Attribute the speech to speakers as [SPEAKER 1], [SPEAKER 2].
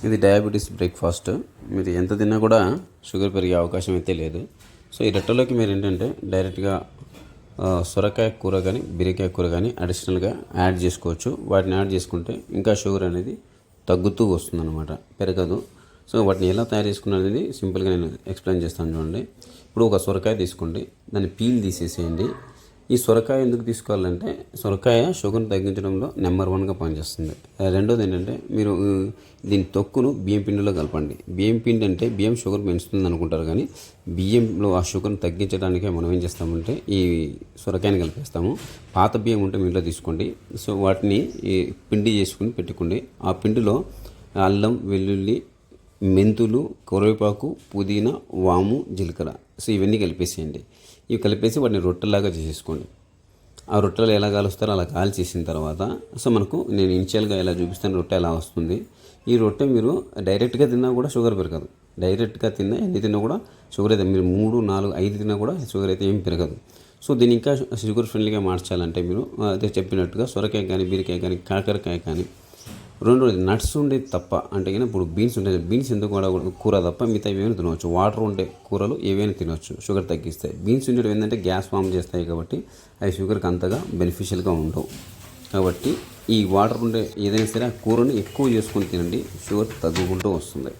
[SPEAKER 1] ఇది diabetes breakfast. మీరు ఎంత తిన్నా కూడా షుగర్ పెరిగే అవకాశం అయితే లేదు. సో ఈ రొట్టెలోకి మీరు ఏంటంటే డైరెక్ట్గా సొరకాయ కూర కానీ బీరకాయ కూర కానీ అడిషనల్గా యాడ్ చేసుకోవచ్చు. వాటిని యాడ్ చేసుకుంటే ఇంకా షుగర్ అనేది తగ్గుతూ వస్తుందన్నమాట, పెరగదు. సో వాటిని ఎలా తయారు చేసుకున్నది సింపుల్గా నేను ఎక్స్ప్లెయిన్ చేస్తాను చూడండి. ఇప్పుడు ఒక సొరకాయ తీసుకోండి, దాన్ని పీల్ తీసేసేయండి. ఈ సొరకాయ ఎందుకు తీసుకోవాలంటే సొరకాయ షుగర్ని తగ్గించడంలో నెంబర్ 1గా పనిచేస్తుంది. రెండోది ఏంటంటే మీరు దీని తొక్కును బియ్యం పిండిలో కలపండి. బియ్యం పిండి అంటే బియ్యం షుగర్ పెంచుతుంది అనుకుంటారు, కానీ బియ్యంలో ఆ షుగర్ని తగ్గించడానికే మనం ఏం చేస్తామంటే ఈ సొరకాయని కలిపేస్తాము. పాత బియ్యం ఉంటే మీ ఇంట్లో తీసుకోండి. సో వాటిని ఈ పిండి చేసుకుని పెట్టుకోండి. ఆ పిండిలో అల్లం, వెల్లుల్లి, మెంతులు, కరివేపాకు, పుదీనా, వాము, జీలకర్ర, సో ఇవన్నీ కలిపేసేయండి. ఇవి కలిపేసి వాటిని రొట్టెలాగా చేసేసుకోండి. ఆ రొట్టెలు ఎలా కాలుస్తారో అలా కాల్చేసిన తర్వాత సో మనకు నేను ఇనిషియల్గా ఎలా చూపిస్తాను రొట్టె ఎలా వస్తుంది. ఈ రొట్టె మీరు డైరెక్ట్గా తిన్నా కూడా షుగర్ పెరగదు. డైరెక్ట్గా తిన్నా ఎన్ని తిన్నా కూడా షుగర్ అయితే మీరు 3, 4, 5 తిన్నా కూడా షుగర్ అయితే ఏం పెరగదు. సో దీన్ని ఇంకా షుగర్ ఫ్రెండ్లీగా మార్చాలంటే మీరు అదే చెప్పినట్టుగా సొరకాయ కానీ బీరకాయ కానీ కాకరకాయ కానీ రెండోది నట్స్ ఉండేది తప్ప, అంటే కానీ ఇప్పుడు బీన్స్ ఉంటాయి, బీన్స్ ఎందుకు వాడకూడదు, కూర తప్ప మిగతా ఏమైనా తినవచ్చు. వాటర్ ఉండే కూరలు ఏవైనా తినవచ్చు, షుగర్ తగ్గిస్తాయి. బీన్స్ ఉండేవి ఏంటంటే గ్యాస్ ఫామ్ చేస్తాయి కాబట్టి అవి షుగర్కి అంతగా బెనిఫిషియల్గా ఉండవు. కాబట్టి ఈ వాటర్ ఉండే ఏదైనా సరే ఆ కూరని ఎక్కువ చేసుకొని తినండి, షుగర్ తగ్గుకుంటూ వస్తుంది.